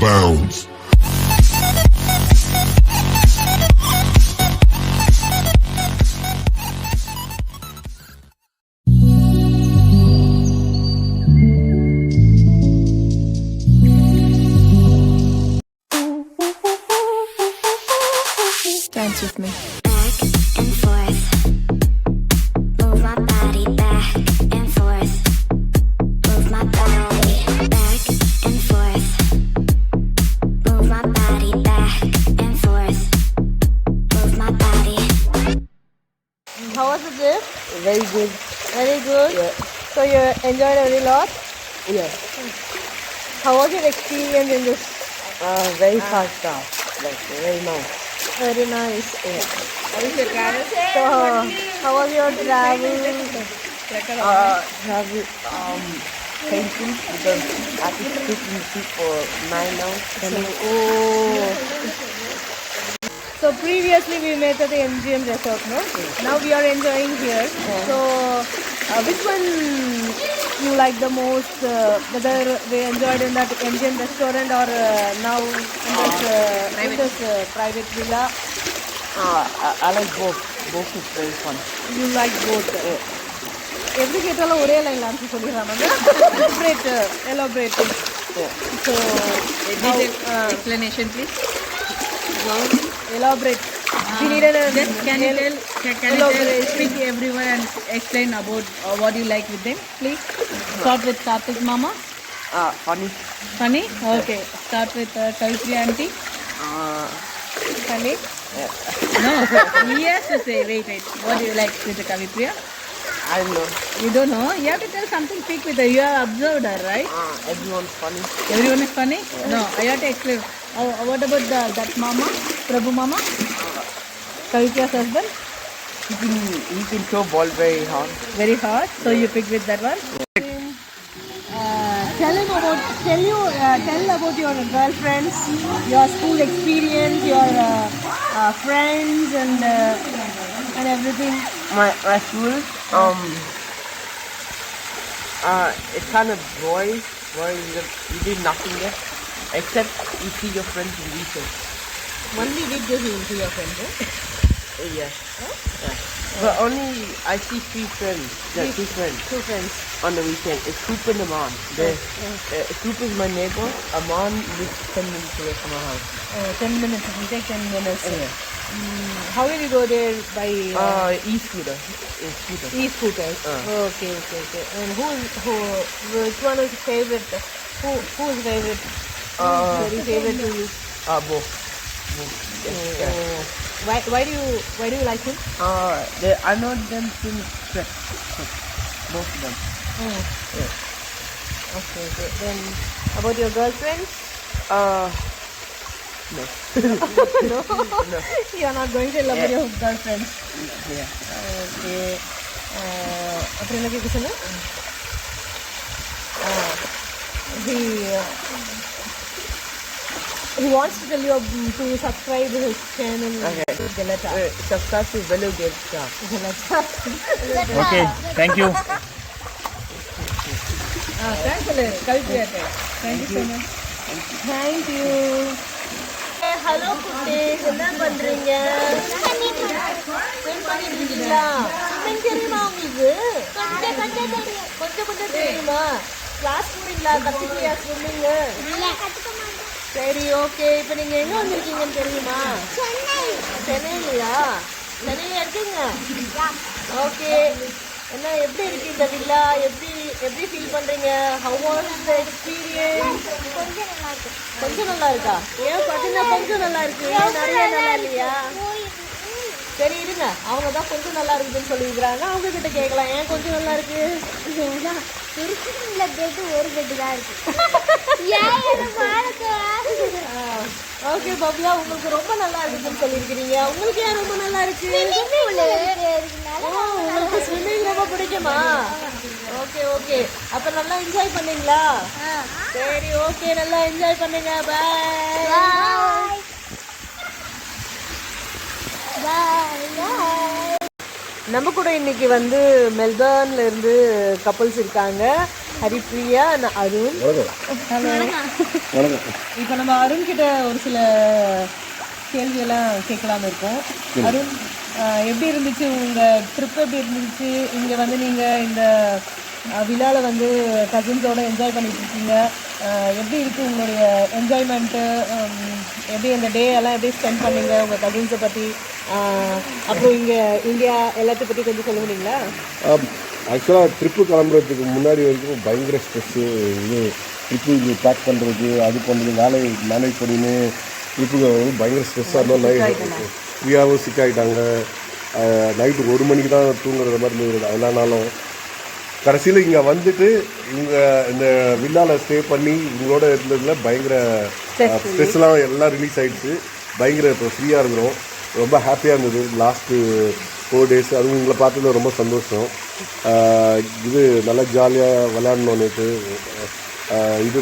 bounds. Dance with me. Back and forth. Move my body back and forth. Move my body back and forth. Move my body back and forth. Move my body. How was the trip? Very good. Very good. Yeah. So you enjoyed a very lot. Yeah. How was your experience in this? Very fast now. Like very nice. Very nice. Yeah. So how was your travel? Travel painful because I have to sit in the seat for 9 hours. Oh. So previously we met at the MGM resort, no? Now we are enjoying here. So which one you like the most? Whether we enjoyed in that MGM restaurant or now in this private villa? I like both. Both is very fun. You like both. Every கேட்டாலும் ஒரே லைன்ல answer சொல்லிடுறாங்க. Elaborate. Yeah. So Explanation, please. elaborate. We needed a Can you tell, speak everyone and explain about what you like with them, please? Start with Karthik Mama. Funny. Funny? Okay. Start with Kavitri Auntie. Funny. No, he has to say. Wait. What do you like with the Kavipriya? I don't know. You don't know? You have to tell something. Speak with her. You have observed her, right? Everyone's funny. Everyone is funny? No, I have to explain. What about that Mama? Prabhu Mama? Kavipriya's husband? He can throw ball very hard. Very hard. So you pick with that one? Tell about your girlfriends, your school experience, your friends and everything. My school, it's kind of boys. You did nothing there except you see your friends in weekends. Only weekdays you will see your friends, eh? Yeah. But only I see three friends. Yeah, two friends. Two friends. On the weekend. It's Coop and Aman. Coop is my neighbor. Aman lives 10 minutes away from our house. 10 minutes. It will take 10 minutes. Yeah. How will you go there by E-scooter. e-scooters? Okay. And which one is favorite? Who is favorite? Very favorite to you? Both. Yeah. Why do you like him? I know them since both of them. Yeah. Okay. Then about your girlfriends? No. No. You are not going to love your girlfriends. Yeah. Okay. அப்புறம் என்ன கேட்க சொன்ன? He wants to tell you to subscribe to his channel. Okay. Galata. Subscribe to Velu Galata. Okay, thank you. Thanks, Kavipriya. Thank you so much. Thank you. Hello குட்டீஸ், என்ன பண்றீங்க? Swim பண்ணிட்டு இருக்கீங்களா? Swimming தெரியுமா உங்களுக்கு? கொஞ்சம் தெரியுமா? கிளாஸ் போறீங்களா? கத்துக்கிறியா ஸ்விம்மிங்? சரி, ஓகே. இப்போ நீங்க எங்க வந்திருக்கீங்கன்னு தெரியுமா? சென்னையிலயா? சென்னையில இருக்கீங்க? ஓகே. என்ன எப்படி இருக்கு இந்த வில்லா? எப்படி ஃபீல் பண்றீங்க? How was the experience? கொஞ்சம் நல்லா இருக்கா? ஏன் பார்த்தீங்கன்னா கொஞ்சம் நல்லா இருக்கு, நிறைய நல்லா இல்லையா? சரி இருங்க, அவங்க தான் கொஞ்சம் நல்லா இருக்குதுன்னு சொல்லியிருக்கிறாங்க, அவங்க கிட்ட கேட்கலாம். ஏன் கொஞ்சம் நல்லா இருக்கு? ஒரு பெட்டு தான் இருக்கு. ஓகே பப்ளா, உங்களுக்கு ரொம்ப நல்லா இருக்குதுன்னு சொல்லியிருக்கிறீங்க. உங்களுக்கு ஏன் ரொம்ப நல்லா இருக்கு? உங்களுக்கு ஸ்விம்மிங் ரொம்ப பிடிக்குமா? ஓகே. அப்ப நல்லா என்ஜாய் பண்ணீங்களா? சரி, ஓகே, நல்லா என்ஜாய் பண்ணுங்க. பாய். நம்ம கூட இன்னைக்கு வந்து மெல்பர்ன்ல இருந்து கப்புள்ஸ் இருக்காங்க. ஹரிப்ரியா and அருண். ஹலோ. இப்போ நம்ம அருண் கிட்ட ஒரு சில கேள்வியெல்லாம் கேட்கலான்னு இருக்கோம். அருண், எப்படி இருந்துச்சு உங்கள் ட்ரிப்? எப்படி இருந்துச்சு? இங்கே வந்து நீங்கள் இந்த விழாவில் வந்து கசின்ஸோடு என்ஜாய் பண்ணிட்டு இருக்கீங்க. எப்படி இருக்குது உங்களுடைய என்ஜாய்மெண்ட்டு? எப்படி அந்த டே எல்லாம் எப்படி ஸ்பெண்ட் பண்ணீங்க உங்கள் கசின்ஸை பற்றி? அப்புறம் இங்கே இந்தியா எல்லாத்தையும் பற்றி கொஞ்சம் சொல்ல முடியுங்களா? ஆக்சுவலாக ட்ரிப்பு கிளம்புறதுக்கு முன்னாடி வரைக்கும் பயங்கர ஸ்ட்ரெஸ்ஸு. இது ட்ரிப்பு இது பேக் பண்ணுறது, அது பண்ணுறது, வேலையை மேனேஜ் பண்ணின்னு ட்ரிப்புக்கு வந்து பயங்கர ஸ்ட்ரெஸ்ஸாக இருந்தால் நைட் 3 hours சிக் ஆகிட்டாங்க. நைட்டு 1 மணிக்கு தான் தூங்குறது மாதிரி இருந்தது. எல்லானாலும் கடைசியில் இங்கே வந்துட்டு இங்கே இந்த வில்லாவில் ஸ்டே பண்ணி இவங்களோட இருந்ததில் பயங்கர ஸ்ட்ரெஸ்லாம் எல்லாம் ரிலீஸ் ஆகிடுச்சு. பயங்கர இப்போ ஃப்ரீயாக இருக்கிறோம். ரொம்ப ஹாப்பியாக இருந்தது லாஸ்ட்டு 4 days. அதுவும் உங்களை பார்த்ததுல ரொம்ப சந்தோஷம். இது நல்லா ஜாலியாக விளையாடணும். நேற்று இது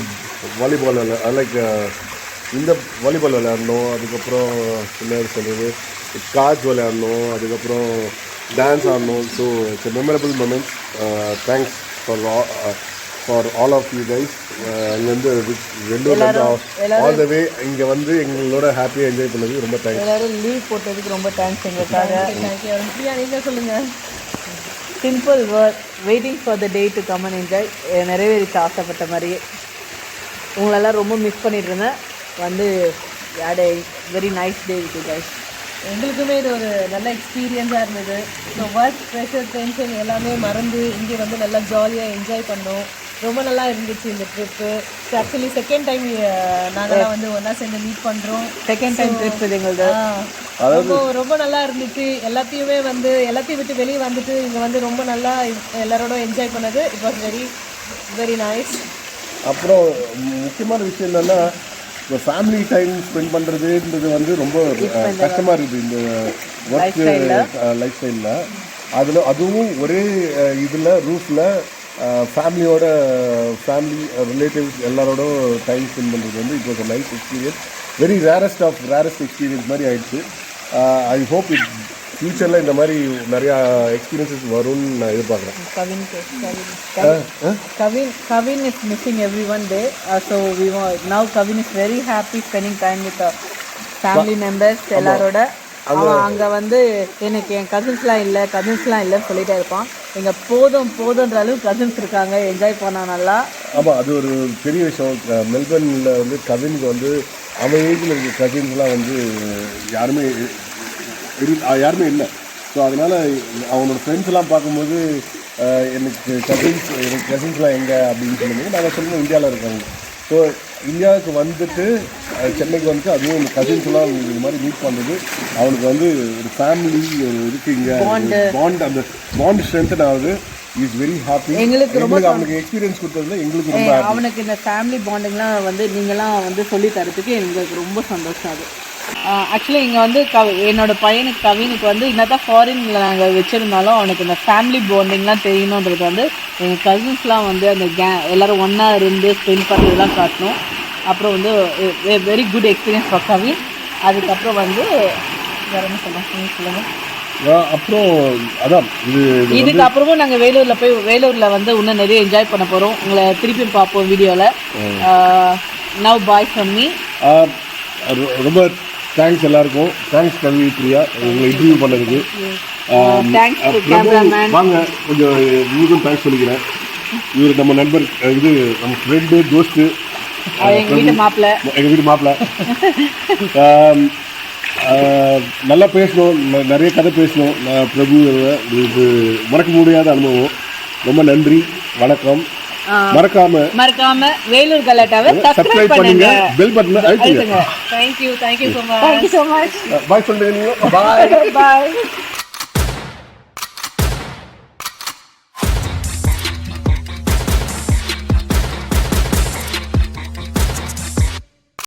வாலிபால் லைக் இந்த வாலிபால் விளையாடணும். அதுக்கப்புறம் என்ன சொல்கிறது, கார்ட்ஸ் விளையாடணும். அதுக்கப்புறம் டான்ஸ் ஆடணும். So it's memorable moments. Thanks for all of you guys. அங்கேருந்து வெள்ளூர்லேருந்து ஆல் த வே இங்கே வந்து எங்களோட ஹாப்பியாக என்ஜாய் பண்ணது ரொம்ப தேங்க்ஸ். எல்லாரும் லீவ் போட்டதுக்கு ரொம்ப தேங்க்ஸ் எங்களுக்காக. தேங்க்யூ. பிரியா, நீங்கள் சொல்லுங்கள். Simple word, waiting for the day to come and enjoy. நிறைவேறிச்சு ஆசைப்பட்ட மாதிரியே. உங்களெல்லாம் ரொம்ப மிஸ் பண்ணிட்டு இருந்தேன். வந்து had a very nice day with you guys. எங்களுக்குமே இது ஒரு நல்ல எக்ஸ்பீரியன்ஸாக இருந்தது. ஸோ ஒர்க் ப்ரெஷர் டென்ஷன் எல்லாமே மறந்து இங்கே வந்து நல்லா ஜாலியாக என்ஜாய் பண்ணோம். ரொம்ப நல்லா இருந்துச்சு இந்த ட்ரிப்பு. ஆக்சுவலி செகண்ட் டைம் நாங்கள்லாம் வந்து ஒன்றா சேர்ந்து மீட் பண்ணுறோம். செகண்ட் டைம் ட்ரிப் இது எங்களுக்கு. ரொம்ப ரொம்ப நல்லா இருந்துச்சு. எல்லாத்தையுமே வந்து எல்லாத்தையும் விட்டு வெளியே வந்துட்டு இங்கே வந்து ரொம்ப நல்லா எல்லாரோட என்ஜாய் பண்ணது. It was very very nice. அப்புறம் முக்கியமான விஷயம் என்னென்னா, இப்போ ஃபேமிலி டைம் ஸ்பெண்ட் பண்ணுறதுன்றது வந்து ரொம்ப கஷ்டமாக இருக்குது இந்த ஒர்க் லைஃப் ஸ்டைலில். அதுவும் ஒரே இதில் ரூஃபில் ஃபேமிலி ரிலேட்டிவ்ஸ் எல்லாரோட டைம் ஸ்பெண்ட் பண்ணுறது வந்து it was a nice experience. Very rarest experience மாதிரி ஆயிடுச்சு. ஐ ஹோப் இட் ஃப்யூச்சரில் இந்த மாதிரி நிறையா எக்ஸ்பீரியன்ஸஸ் வரும்னு நான் எதிர்பார்க்குறேன். Kavin is missing everyone there. So now Kavin is very happy spending time with the family members எல்லாரோட. அவன் அங்கே வந்து எனக்கு என் கசின்ஸ்லாம் இல்லைன்னு சொல்லிகிட்டே இருப்பான். இங்கே போதுன்ற அளவு கசின்ஸ் இருக்காங்க, என்ஜாய் பண்ணான் நல்லா. ஆமாம், அது ஒரு பெரிய விஷயம். மெல்பர்னில் வந்து கசின்ஸ் வந்து அவன் ஏஜில் இருக்க கசின்ஸ்லாம் வந்து யாருமே இல்லை. ஸோ அதனால் அவனோட ஃப்ரெண்ட்ஸ்லாம் பார்க்கும்போது எனக்கு கசின்ஸ்லாம் எங்கே அப்படின்னு சொல்லும்போது நாங்கள் சொல்லுவோம் இந்தியாவில் இருக்காங்க. ஸோ இந்தியாவுக்கு வந்துட்டு சென்னைக்கு வந்துட்டு அதுவும் அந்த கசின்ஸ்லாம் இந்த மாதிரி மீட் பண்ணுறது அவனுக்கு வந்து ஒரு ஃபேமிலி ஒரு இருக்குது. இங்கே அந்த பாண்ட் ஸ்ட்ரென்த்தன் ஆகுது. Is very happy. எங்களுக்கு ரொம்ப அவனுக்கு எக்ஸ்பீரியன்ஸ் கொடுத்ததுல எங்களுக்கு ரொம்ப அவனுக்கு இந்த ஃபேமிலி பாண்டிங்லாம் வந்து நீங்களாம் வந்து சொல்லி தரத்துக்கு எங்களுக்கு ரொம்ப சந்தோஷம். அது ஆக்சுவலி இங்கே வந்து என்னோட பையனுக்கு கவினுக்கு வந்து என்னதான் ஃபாரினில் நாங்கள் வச்சுருந்தாலும் அவனுக்கு இந்த ஃபேமிலி பாண்டிங்லாம் தெரியணுன்றது வந்து எங்கள் கசின்ஸ்லாம் வந்து அந்த எல்லோரும் ஒன்றா இருந்து ஸ்பெண்ட் பண்ணுறதுலாம் காட்டணும். அப்புறம் வந்து very good experience for Kavin. அதுக்கப்புறம் வந்து வேறு என்ன சொல்லுங்கள். அப்புறம் அதான் இதுக்கு அப்புறமும் நாங்கள் வேலூரில் வந்து இன்னும் நிறைய என்ஜாய் பண்ண போகிறோம். உங்களை திருப்பி பார்ப்போம் வீடியோவில். Now bye from me. ரொம்ப தேங்க்ஸ் எல்லாருக்கும். தேங்க்ஸ் கவி பிரியா உங்களை இன்டர்வியூ பண்ணதுக்கு. வாங்க கொஞ்சம் உங்களுக்கும் தேங்க்ஸ் சொல்லிக்கிறேன். இவர் நம்ம நண்பர், இது நம்ம ஃப்ரெண்டு தோஸ்து, எங்கள் வீட்டு மாப்பிள்ளை. நல்லா பேசணும், நிறைய கதை பேசணும். பிரபு இது மறக்க முடியாத அனுபவம். ரொம்ப நன்றி, வணக்கம். மறக்காம வேலூர் கலாட்டாவை சப்ஸ்கிரைப் பண்ணுங்க, பெல் பட்டனை அழுத்துங்க. Thank you so much. பாய் சொல்லுங்க. Bye.